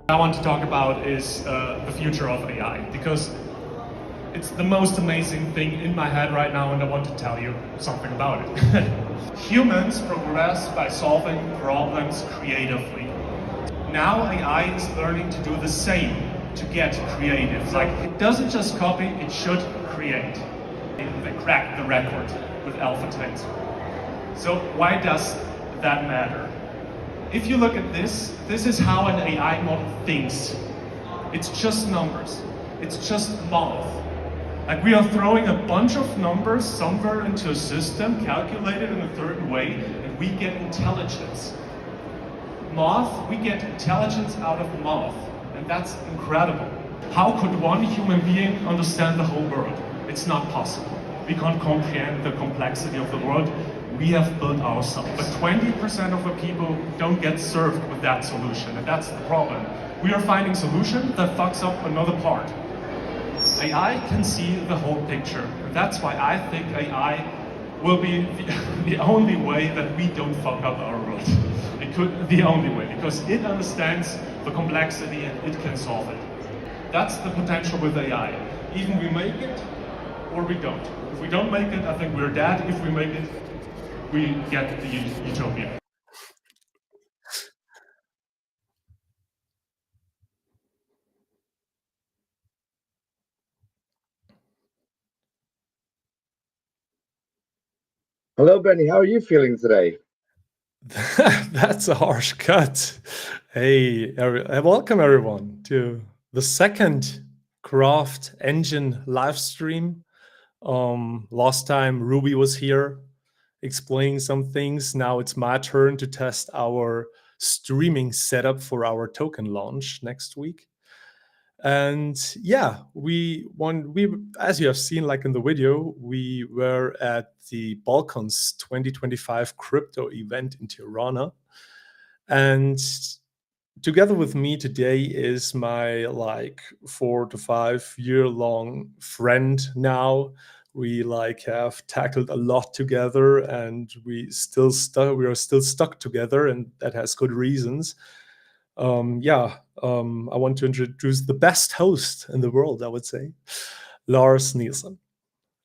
I want to talk about is the future of AI, because it's the most amazing thing in my head right now, and I want to tell you something about it. Humans progress by solving problems creatively. Now AI is learning to do the same, to get creative. Like, it doesn't just copy, it should create. They cracked the record with AlphaTails. So why does that matter? If you look at this is how an AI model thinks. It's just numbers. It's just math. Like, we are throwing a bunch of numbers somewhere into a system, calculated in a certain way, and we get intelligence. Math, we get intelligence out of math, and that's incredible. How could one human being understand the whole world? It's not possible. We can't comprehend the complexity of the world. We have built ourselves. But 20% of the people don't get served with that solution, and that's the problem. We are finding solution that fucks up another part. AI can see the whole picture. And that's why I think AI will be the only way that we don't fuck up our world. It could be the only way, because it understands the complexity and it can solve it. That's the potential with AI. Either we make it or we don't. If we don't make it, I think we're dead. If we make it, we get the utopia. Hello, Benny. How are you feeling today? That's a harsh cut. Hey, welcome everyone to the second Craft Engine live stream. Last time Ruby was here explaining some things. Now it's my turn to test our streaming setup for our token launch next week. And yeah, as you have seen, like in the video, we were at the Balkans 2025 crypto event in Tirana. And together with me today is my 4 to 5 year long friend now. We have tackled a lot together, and we are still stuck together, and that has good reasons. I want to introduce the best host in the world, I would say, Lars Nielsen.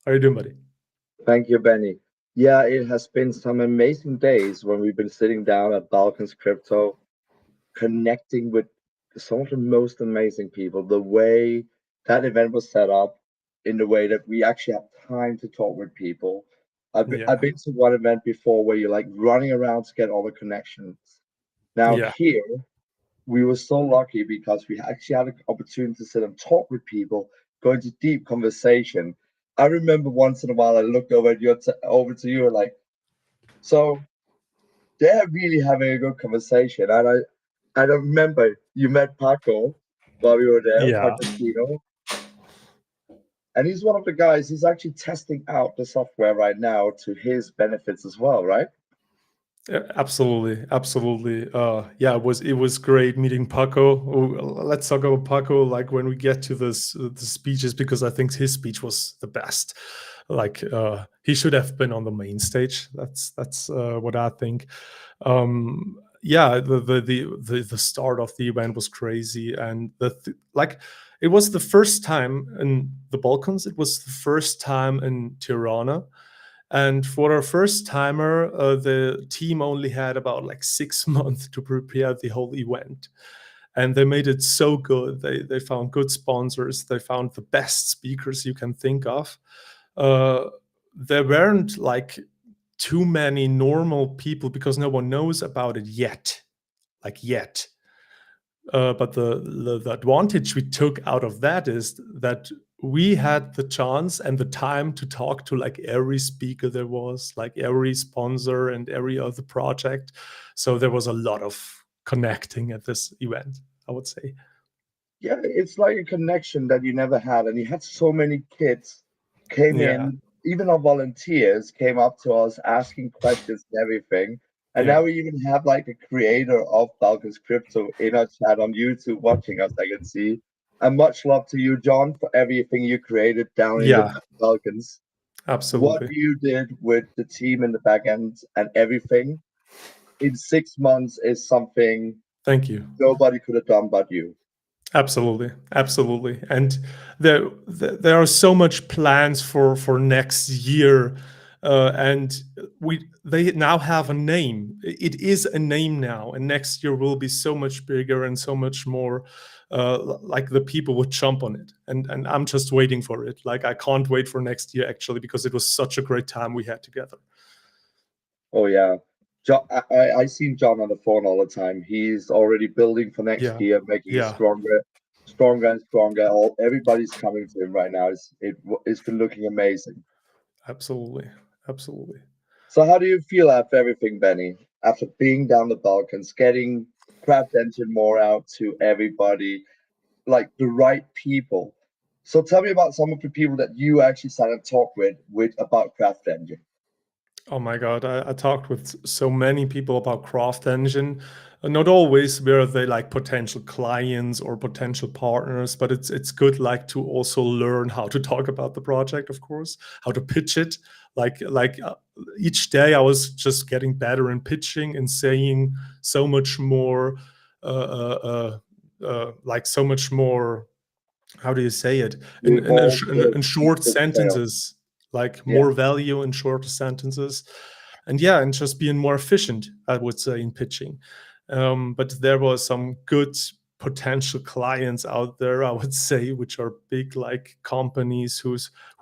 How are you doing, buddy? Thank you, Benny. Yeah, it has been some amazing days when we've been sitting down at Balkans Crypto, connecting with some of the most amazing people. The way that event was set up, in the way that we actually have time to talk with people. I've been to one event before where you're running around to get all the connections. Now here, we were so lucky because we actually had an opportunity to sit and talk with people, go into deep conversation. I remember once in a while I looked over at over to you and like, so they're really having a good conversation. And I remember you met Paco while we were there, Yeah. Paco Chino, and he's one of the guys. He's actually testing out the software right now to his benefits as well, right? Yeah, absolutely, absolutely. Yeah, it was great meeting Paco. Oh, let's talk about Paco like when we get to this the speeches, because I think his speech was the best. Like he should have been on the main stage. That's what I think. Yeah, the start of the event was crazy, and like it was the first time in the Balkans. It was the first time in Tirana, and for a first timer, the team only had about like 6 months to prepare the whole event. And they made it so good. They found good sponsors. They found the best speakers you can think of. Uh, there weren't like too many normal people because no one knows about it yet. Like yet. But the advantage we took out of that is that we had the chance and the time to talk to like every speaker there was, like every sponsor and every other project. So there was a lot of connecting at this event, I would say. Yeah, it's like a connection that you never had, and you had so many kids came Yeah, in, even our volunteers came up to us asking questions and everything. And yeah, now we even have like a creator of Balkans Crypto in our chat on YouTube watching us, I can see. And much love to you, John, for everything you created down in the yeah, Balkans. What absolutely. you did with the team in the back end and everything in 6 months is something Thank you. nobody could have done but you. Absolutely, absolutely, and there are so much plans for next year, and they now have a name. It is a name now, and next year will be so much bigger and so much more. Like the people would jump on it, and I'm just waiting for it. Like I can't wait for next year actually because it was such a great time we had together. Oh yeah. John, I seen John on the phone all the time. He's already building for next Yeah, year, making it yeah, stronger, stronger and stronger. Everybody's coming to him right now. It's been looking amazing. absolutely, absolutely. So how do you feel after everything, Benny? After being down the Balkans, getting Craft Engine more out to everybody, like the right people. So tell me about some of the people that you actually sat and talked with about Craft Engine. Oh my God, I talked with so many people about Craft Engine. Not always were they like potential clients or potential partners, but it's good like to also learn how to talk about the project, of course, how to pitch it. Like each day I was just getting better in pitching and saying so much more, like so much more, how do you say it, You evolve in the short sale. sentences, like Yeah. more value in shorter sentences, and yeah, and just being more efficient, I would say, in pitching. But there was some good potential clients out there, I would say, which are big like companies who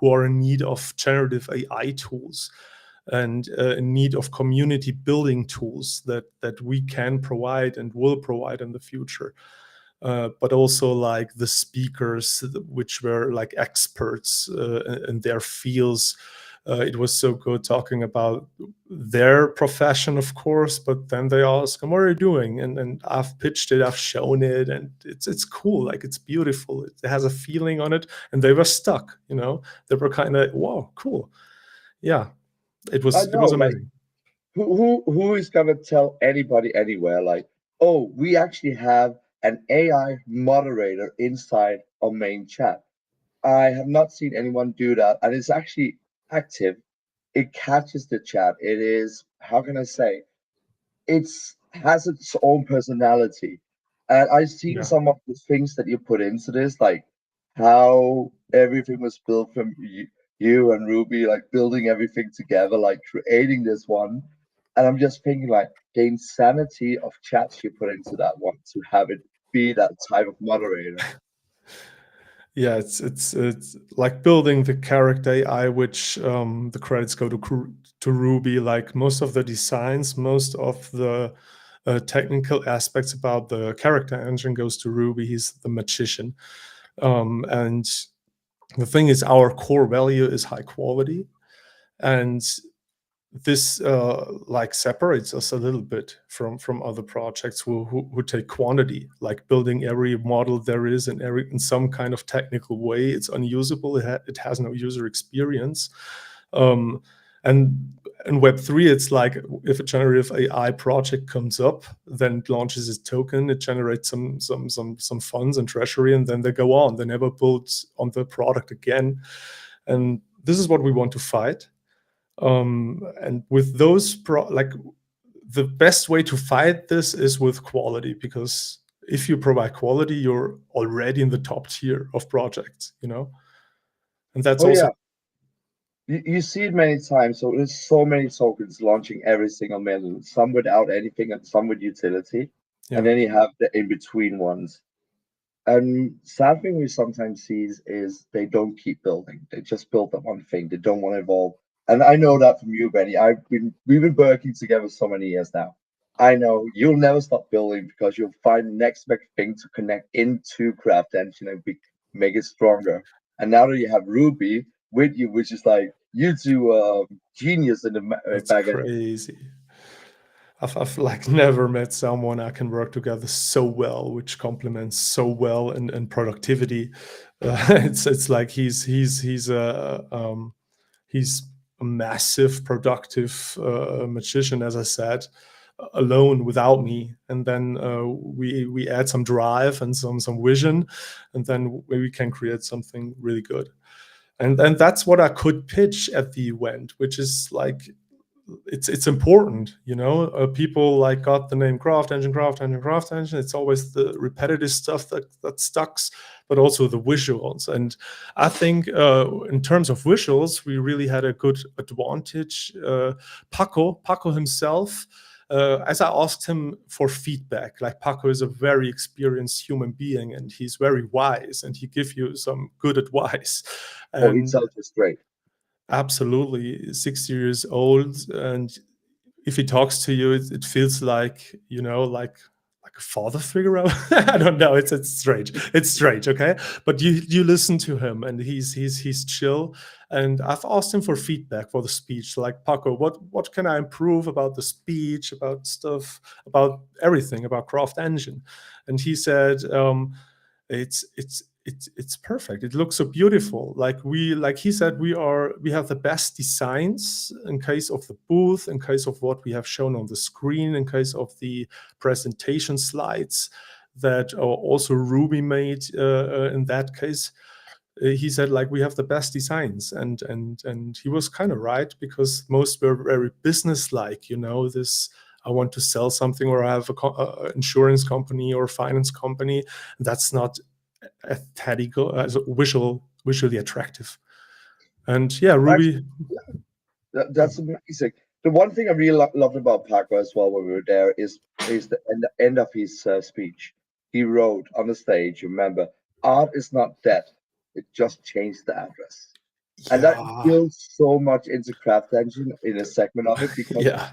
are in need of generative AI tools and in need of community building tools that we can provide and will provide in the future. But also like the speakers, which were like experts in their fields. It was so good talking about their profession, of course, but then they ask, "What are you doing?" And I've pitched it, I've shown it, and it's cool. Like it's beautiful. It has a feeling on it, and they were stuck. They were kind of, "Wow, cool." Yeah, it I was it know, was like amazing. who is gonna tell anybody anywhere like, oh, we actually have an AI moderator inside our main chat. I have not seen anyone do that, and it's actually active. It catches the chat. It is, how can I say, it's has its own personality. And I've seen Yeah. some of the things that you put into this, like how everything was built from you and Ruby, like building everything together, like creating this one. And I'm just thinking, like, the insanity of chats you put into that one to have it be that type of moderator. Yeah, it's like building the character AI, which the credits go to Ruby. Like most of the designs, most of the technical aspects about the character engine goes to Ruby. He's the magician. And the thing is, our core value is high quality. And this like separates us a little bit from other projects who take quantity, like building every model there is in some kind of technical way. It's unusable. It has no user experience. And in Web3, it's like if a generative AI project comes up, then it launches its token, it generates some funds and treasury, and then they go on. They never build on the product again. And this is what we want to fight. And with those the best way to fight this is with quality, because if you provide quality, you're already in the top tier of projects, and that's Oh also yeah, you see it many times. So there's so many tokens launching every single minute, some without anything and some with utility, yeah. and then you have the in between ones. And sad thing we sometimes see is they don't keep building. They just build that one thing. They don't want to evolve. And I know that from you, Benny. We've been working together so many years now. I know you'll never stop building because you'll find the next big thing to connect into Craft Engine and make it stronger. And now that you have Ruby with you, which is like you two genius in the That's back end. crazy. I've like never met someone I can work together so well, which complements so well in productivity. It's like he's a massive productive magician, as I said, alone without me, and then we add some drive and some vision, and then we can create something really good. And that's what I could pitch at the event, which is like it's important, people like got the name Craft Engine. It's always the repetitive stuff that stucks, but also the visuals. And I think in terms of visuals, we really had a good advantage. Paco himself, as I asked him for feedback, like Paco is a very experienced human being and he's very wise and he gives you some good advice. Oh, he And tells you straight. absolutely, 60 years old, and if he talks to you, it feels like like a father figure. I don't know. It's strange. It's strange, okay? But you listen to him, and he's chill. And I've asked him for feedback for the speech, like Paco, what can I improve about the speech, about stuff, about everything, about Craft Engine? And he said, it's perfect. It looks so beautiful. Like he said, we have the best designs in case of the booth, in case of what we have shown on the screen, in case of the presentation slides that are also Ruby made in that case. He said, like, we have the best designs, and he was kind of right, because most were very business-like, this I want to sell something, or I have a insurance company or finance company. That's not aesthetical, visually attractive. And yeah, Ruby. That's amazing. The one thing I really loved about Paco as well when we were there is the end of his speech. He wrote on the stage, remember, art is not dead. It just changed the address. And that builds so much into Craft Engine in a segment of it, because Yeah.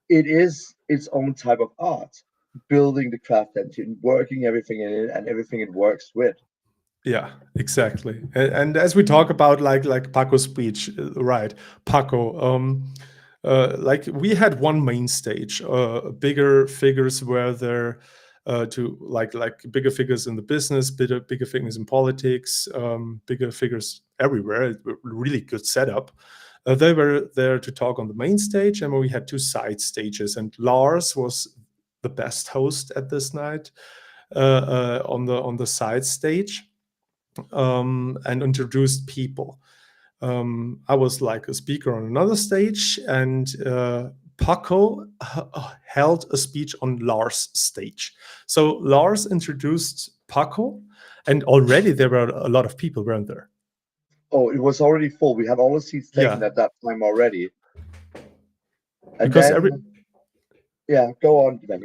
it is its own type of art, building the Craft Engine, working everything in it and everything it works with. Yeah, exactly. And as we talk about like Paco's speech, right? Paco, like we had one main stage. Bigger figures were there to like bigger figures in the business, bigger figures in politics, bigger figures everywhere. Really good setup. They were there to talk on the main stage, and we had two side stages. And Lars was the best host at this night on the side stage. And introduced people. I was like a speaker on another stage, and Paco held a speech on Lars' stage. So Lars introduced Paco, and already there were a lot of people, weren't there? Oh, it was already full. We had all the seats taken at that time already. And because then, yeah, go on, then.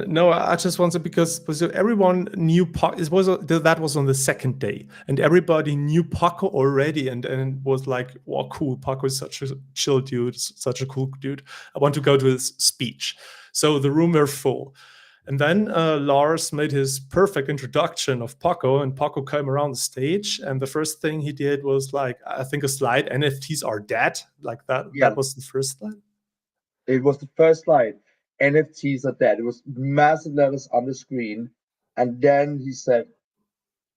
No, I just wanted, because everyone knew that was on the second day, and everybody knew Paco already, and was like, "Wow, cool! Paco is such a chill dude, such a cool dude. I want to go to his speech." So the room were full. And then Lars made his perfect introduction of Paco, and Paco came around the stage, and the first thing he did was like, I think a slide, NFTs are dead, like that. Yeah, That was the first slide. it was the first slide. NFTs are dead. It was massive letters on the screen. And then he said,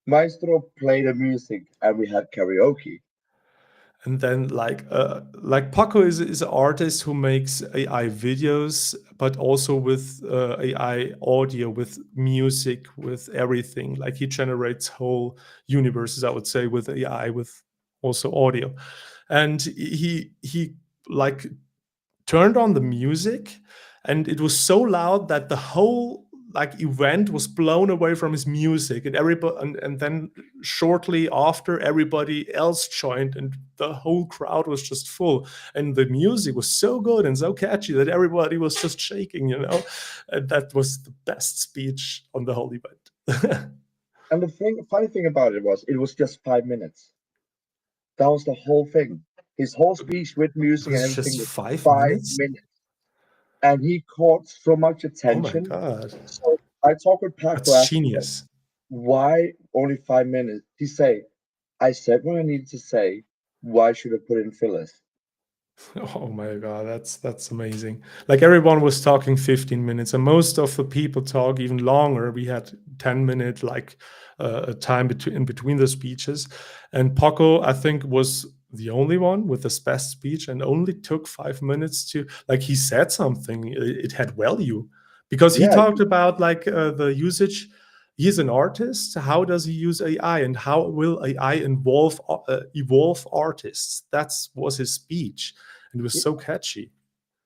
Maestro, play the music, and we had karaoke. And then like Paco is an artist who makes AI videos, but also with AI audio, with music, with everything. Like he generates whole universes, I would say, with AI, with also audio. And he like turned on the music, and it was so loud that the whole like event was blown away from his music, and everybody and then shortly after everybody else joined, and the whole crowd was just full, and the music was so good and so catchy that everybody was just shaking, you know. And that was the best speech on the whole event. And the funny thing about it was just 5 minutes. That was the whole thing. His whole speech with It music and was everything just was five five minutes minutes. And he caught so much Oh my attention. god, So I talked with Paco that's afterwards. genius. Why only 5 minutes? He say, I said what I needed to say. Why should I put in fillers? Oh my god, that's amazing. Like everyone was talking 15 minutes, and most of the people talk even longer. We had 10-minute like a time in between the speeches, and Paco, I think, was the only one with the best speech, and only took 5 minutes to like he said something. It had value because he Yeah, talked about like the usage. He's an artist. How does he use AI, and how will AI evolve artists? That was his speech, and it was so catchy.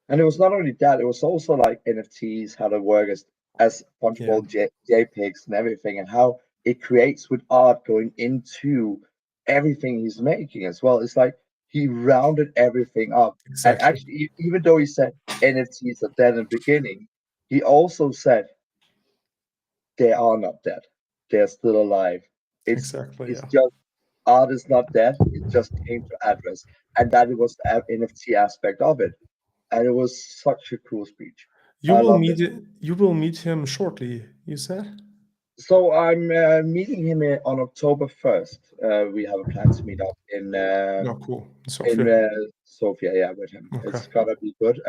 and it was not only that, it was also like NFTs, how they work as Yeah, fungible JPEGs and everything, and how it creates with art going into everything he's making as well. It's like he rounded everything up. And exactly, actually, even though he said NFTs are dead in the beginning, he also said they are not dead. They're still alive. It's exactly. it's Yeah, just art is not dead. It just came to address, and that was the NFT aspect of it. And it was such a cool speech. you I will loved meet it. you will meet him shortly. You said? So I'm meeting him on October 1st. We have a plan to meet up No, cool. in Sophia. Sofia, yeah, with him. Okay. It's gonna be good.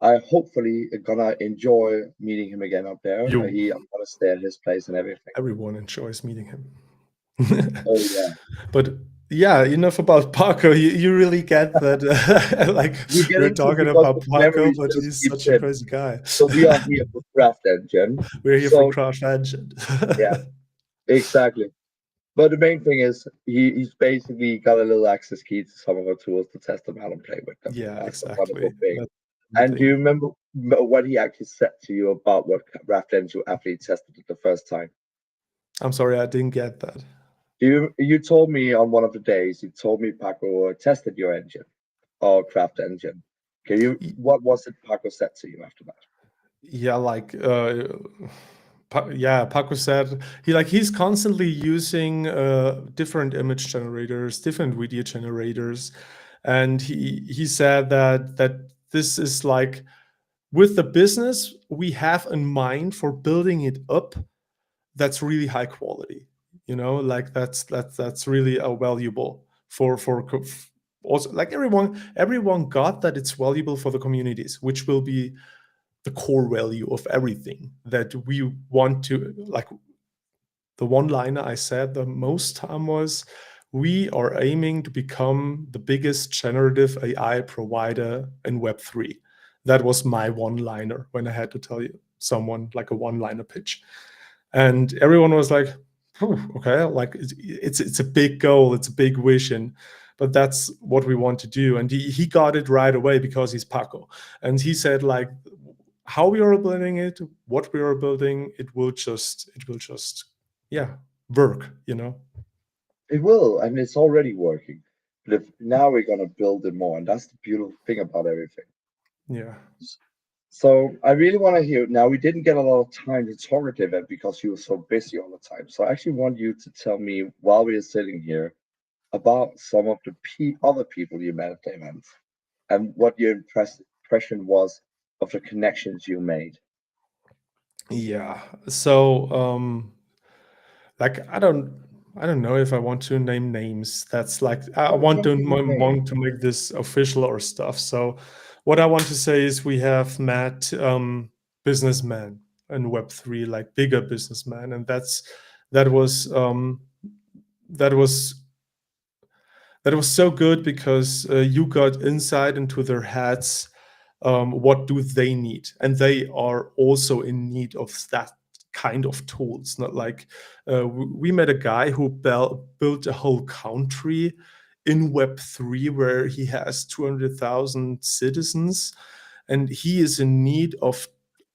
I hopefully gonna enjoy meeting him again up there. You. I'm gonna stay at his place and everything. Everyone enjoys meeting him. Oh yeah, But yeah, enough about Paco. You really get that. Like we get we're into it talking because about the Paco, memories but just he's keeps such a in. crazy guy. So we are here for Craft Engine. We're here for So Crash Engine. yeah, exactly. But the main thing is he's basically got a little access key to some of our tools to test them out and play with them. Yeah, That's a wonderful exactly. thing. That's the And do you thing. remember what he actually said to you about what Raft Engine after he tested it the first time? I'm sorry, I didn't get that. You told me on one of the days, you told me Paco tested your engine or Craft Engine. What was it Paco said to you after that? Yeah, like yeah, Paco said he's constantly using different image generators, different video generators, and he said that this is like with the business we have in mind for building it up, that's really high quality, you know, like that's really valuable also like everyone got that it's valuable for the communities, which will be the core value of everything that we want to like. The one liner I said the most time was, we are aiming to become the biggest generative AI provider in Web3. That was my one liner when I had to tell you someone like a one liner pitch. And everyone was like, okay, like it's a big goal, it's a big vision, but that's what we want to do. And he got it right away because he's Paco. And he said like, how we are building it, what we are building, it will just yeah, work, you know. It will, and it's already working. But if now we're gonna build it more, and that's the beautiful thing about everything. Yeah. So I really want to hear. Now we didn't get a lot of time to talk at the event because you were so busy all the time. So I actually want you to tell me while we are sitting here about some of the other people you met at the event and what your impression was of the connections you made? Yeah. So like I don't know if I want to name names. That's like I Oh, want yes, to you may. want to make this official or stuff. So what I want to say is we have met businessmen in Web3, like bigger businessmen, and that was that was that was so good because you got insight into their heads. What do they need? And they are also in need of that kind of tools. Not like we met a guy who built a whole country in Web3 where he has 200,000 citizens, and he is in need of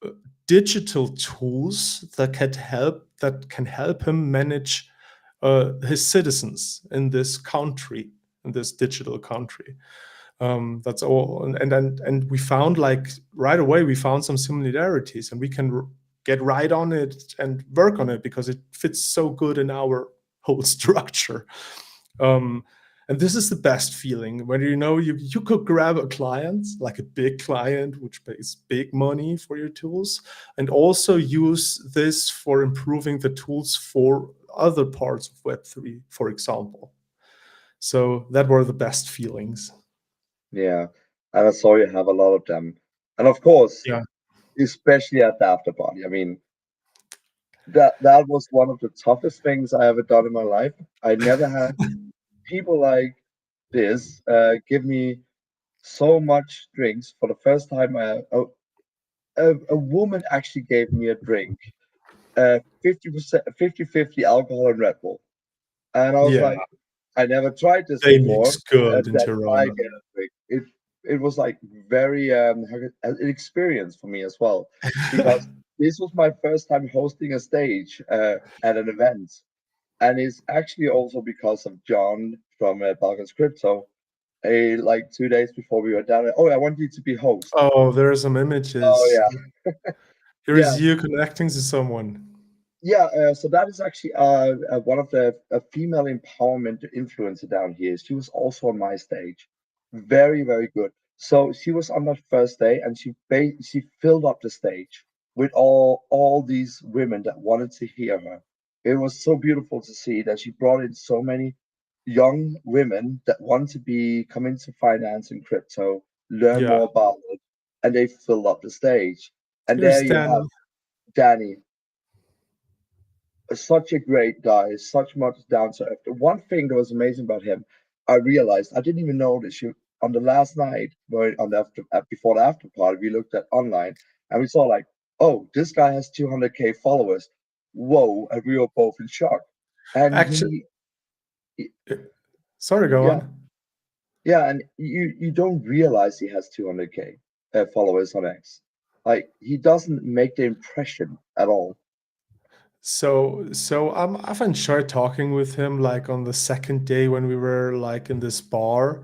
uh, digital tools that can help him manage his citizens in this country, in this digital country. That's all. And we found, like, right away we found some similarities, and we can get right on it and work on it because it fits so good in our whole structure. Um, and this is the best feeling when you know you could grab a client, like a big client which pays big money for your tools, and also use this for improving the tools for other parts of Web3, for example. So that were the best feelings. Yeah, and I saw you have a lot of them. And of course, Yeah. especially at the after party. I mean, that was one of the toughest things I ever done in my life. I never had people like this give me so much drinks for the first time. A woman actually gave me a drink, 50%, 50/50 alcohol and Red Bull. And I was Yeah, like, I never tried this they before. mix good in That I Tirana. get a drink. It was like very an experience for me as well, because this was my first time hosting a stage at an event, and it's actually also because of John from Balkans Crypto. Like 2 days before we were down there, oh, I want you to be host. Oh, there are some Oh images. yeah, Here yeah. is you connecting to someone. Yeah, so that is actually one of the a female empowerment influencer down here. She was also on my stage, very very good. So she was on that first day, and she filled up the stage with all these women that wanted to hear her. It was so beautiful to see that she brought in so many young women that want to come into finance and crypto, learn Yeah. more about it, and they filled up the stage. And there Here's you have Danny. Danny, such a great guy, such much down to earth. One thing that was amazing about him, I realized I didn't even notice you on the last night, where on the before the after party, we looked at online and we saw like, oh, this guy has 200K followers. Whoa! And we were both in shock. And Actually, sorry, go yeah, on. yeah, and you don't realize he has 200K followers on X. Like he doesn't make the impression at all. So I've enjoyed talking with him, like on the second day when we were like in this bar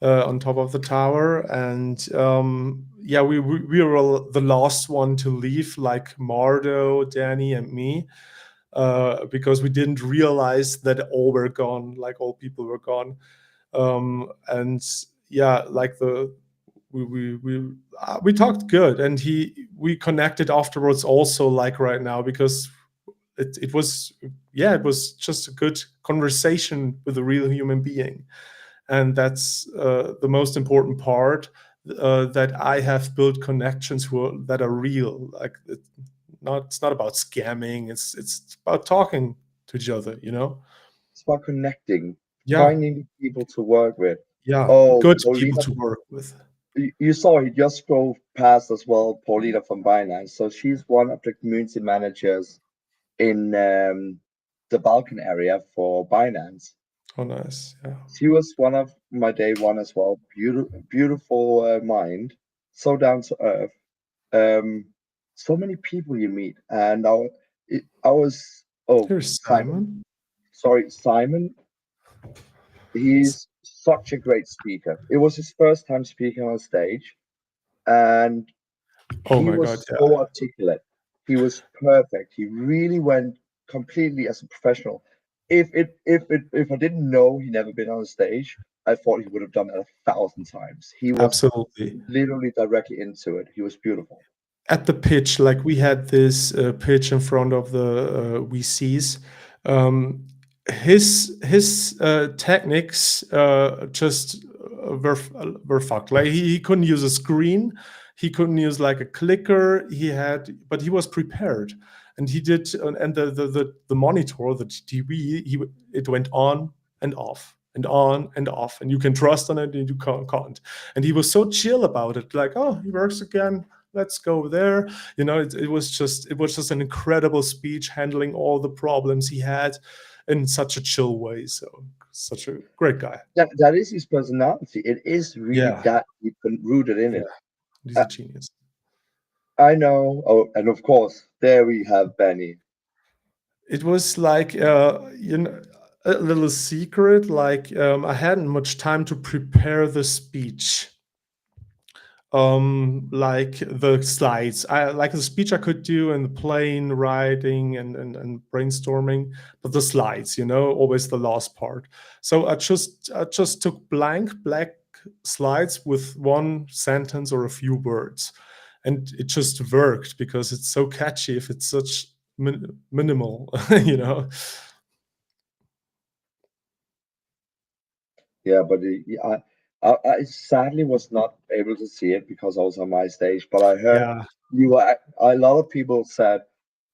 on top of the tower, and yeah, we were the last one to leave, like Mardo, Danny, and me, because we didn't realize that all were gone, like all people were gone. And yeah, like we talked good, and we connected afterwards also, like right now, because it was, yeah, it was just a good conversation with a real human being. And that's the most important part, that I have built connections that are real, like it's not about scamming, it's about talking to each other, you know. It's about connecting, Yeah. finding people to work with. Yeah, Oh, good people Paulina, to work with. you saw he just scrolled past as well, Paulina from Binance. So she's one of the community managers in the Balkan area for Binance. Oh, nice. Yeah. She was one of my day one as well. Beautiful mind, so down to earth. Um, so many people you meet, and I was, oh, Here's Simon. Simon. Sorry, Simon. He's such a great speaker. It was his first time speaking on stage, and Oh he my God, was yeah. so articulate. He was perfect. He really went completely as a professional. If I didn't know he never been on a stage, I thought he would have done it 1,000 times. He was Absolutely. literally directly into it. He was beautiful. At the pitch, like we had this pitch in front of the VCs. His techniques just were fucked. Like he couldn't use a screen, he couldn't use like a clicker. But he was prepared, and he did. And the monitor, the TV, it went on and off and on and off, and you can trust on it and you can't. And he was so chill about it, like, oh, he works again, let's go there. It was just an incredible speech, handling all the problems he had in such a chill way. So such a great guy. That is his personality. It is really Yeah. that deep and rooted in it. He's a genius. I know. Oh, and of course, there we have Benny. It was like a little secret. Like I hadn't much time to prepare the speech. Like the slides, I like the speech I could do in the plane writing and brainstorming, but the slides, always the last part. So I just took blank black slides with one sentence or a few words, and it just worked because it's so catchy if it's such minimal. Yeah, but I sadly was not able to see it because I was on my stage. But I heard Yeah. you were. A lot of people said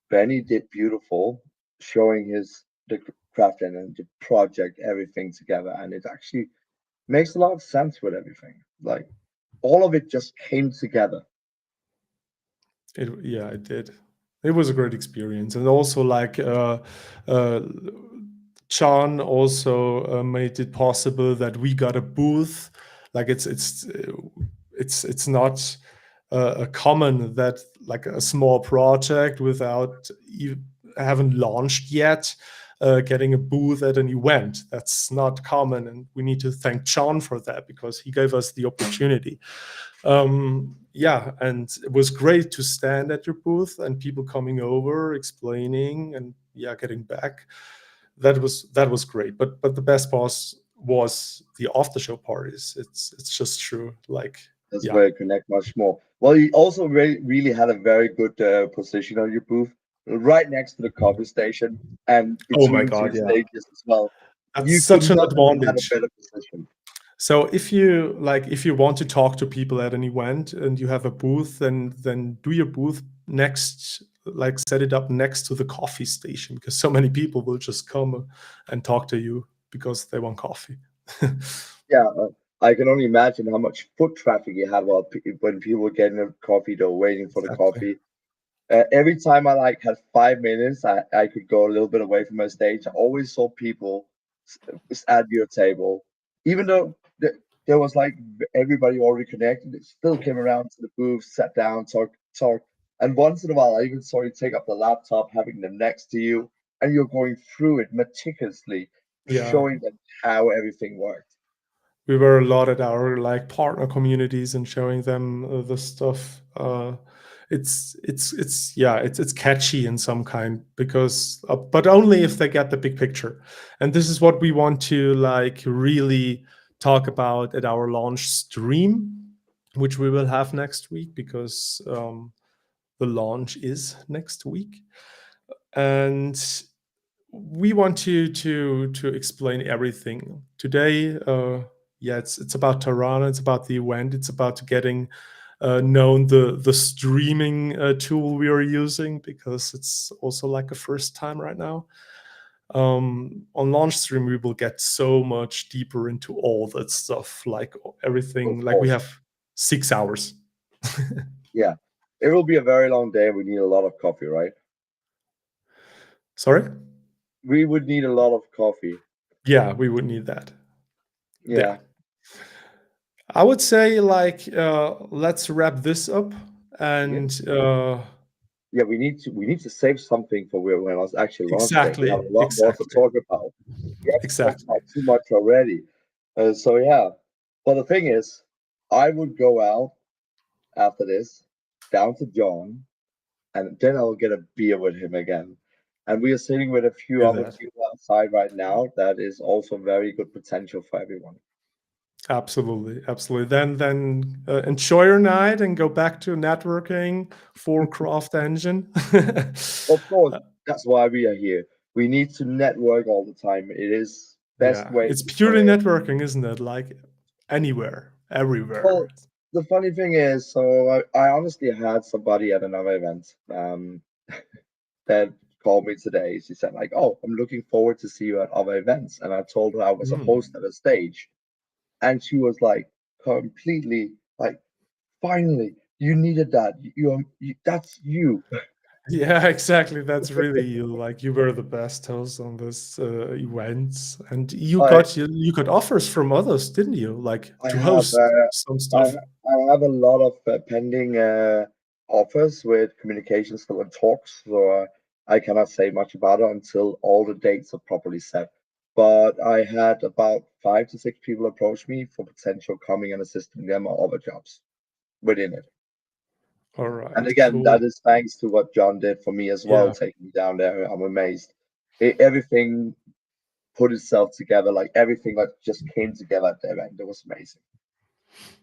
Benny did beautiful, showing the craft and the project, everything together, and it actually makes a lot of sense with everything. Like all of it just came together. It did. It was a great experience, and also like John also made it possible that we got a booth. Like it's not a common that like a small project without even haven't launched yet, getting a booth at an event. That's not common, and we need to thank John for that because he gave us the opportunity. And it was great to stand at your booth and people coming over, explaining, and getting back. That was great. But the best part was the after show parties. It's just true. Like That's where you connect much more. Well, you also really had a very good position on your booth, right next to the coffee station and Oh my between two God, yeah. stages as well. That's You could such an not have had a advantage. better position. So if you want to talk to people at an event and you have a booth, then do your booth next, like set it up next to the coffee station, because so many people will just come and talk to you because they want coffee. Yeah, I can only imagine how much foot traffic you had when people were getting a coffee, though, waiting for the Exactly. coffee. Every time I had 5 minutes, I could go a little bit away from my stage. I always saw people at your table, even though there was like everybody already connected. It still came around to the booth, sat down, talk. And once in a while, I even saw you take up the laptop, having them next to you, and you're going through it meticulously, Yeah. showing them how everything worked. We were a lot at our like partner communities and showing them the stuff. It's catchy in some kind because, but only if they get the big picture. And this is what we want to like really talk about at our launch stream, which we will have next week because the launch is next week, and we want to explain everything today. It's about Tirana. It's about the event. It's about getting known the streaming tool we are using, because it's also like a first time right now. On launch stream, we will get so much deeper into all that stuff, like everything. Of Like we course. have 6 hours. Yeah, it will be a very long day. We need a lot of coffee, right? Sorry? We would need a lot of coffee. Yeah, we would need that. Yeah. I would say like let's wrap this up, and Yeah, we need to save something for when I was actually launching. We have exactly, a lot more to talk about. We have talked exactly. about too much already. So yeah. But the thing is, I would go out after this down to John, and then I'll get a beer with him again. And we are sitting with a few Do other that. people outside right now. That is also very good potential for everyone. Absolutely, absolutely. Then enjoy your night and go back to networking for Craft Engine. Of course, that's why we are here. We need to network all the time. It is best Yeah, way it's to purely play. networking, isn't it? Like anywhere, everywhere. Well, the funny thing is, so I honestly had somebody at another event that called me today. She said like, "Oh, I'm looking forward to see you at other events," and I told her I was a host Mm. at a stage, and she was like, completely like, "Finally, you needed that. That's you." Yeah, exactly. That's really you. Like you were the best host on this events, and I you got offers from others, didn't you? Like I to have host some I stuff. I have a lot of pending offers with communications still in talks, so I cannot say much about it until all the dates are properly set. But I had about 5 to 6 people approach me for potential coming and assisting them on other jobs within it. All And right, again, that cool. is thanks to what John did for me as well, Yeah, taking me down there. I'm amazed. Everything put itself together, like everything that just came together at the event. It was amazing.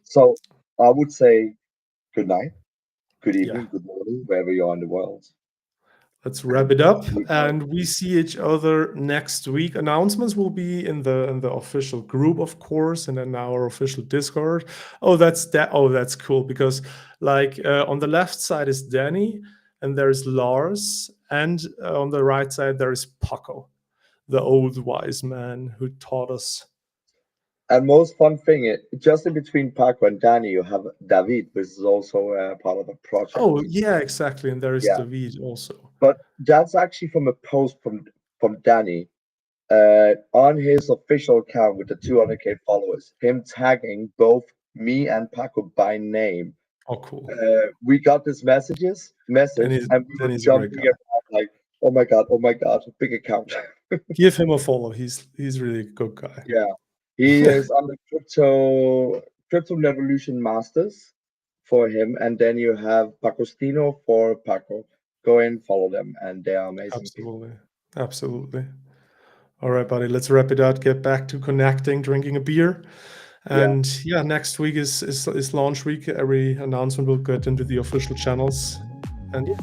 So I would say good night, good yeah. evening, good morning, wherever you are in the world. Let's wrap And it up, we go. and we see each other next week. Announcements will be in the official group, of course, and then our official Discord. Oh, that's that. Oh, that's cool because like on the left side is Danny, and there's Lars, and on the right side there is Paco, the old wise man who taught us. And most fun thing, just in between Paco and Danny, you have David, which is also part of the Oh, project. yeah, exactly. And there is Yeah, David also. but that's actually from a post from Danny on his official account with the 200K followers, him tagging both me and Paco by name. Oh, cool. We got this Then message, he's and we then were he's a great jumping guy. around like, oh my God, big account. Give him a follow. He's really a good guy. Yeah, he is on the crypto revolution masters for him, and then you have Pacostino for Paco. Go and follow them, and they are amazing people. Absolutely. Absolutely. All right, buddy. Let's wrap it out. Get back to connecting, drinking a beer. Yeah. And yeah, next week is launch week. Every announcement will get into the official channels. And yeah,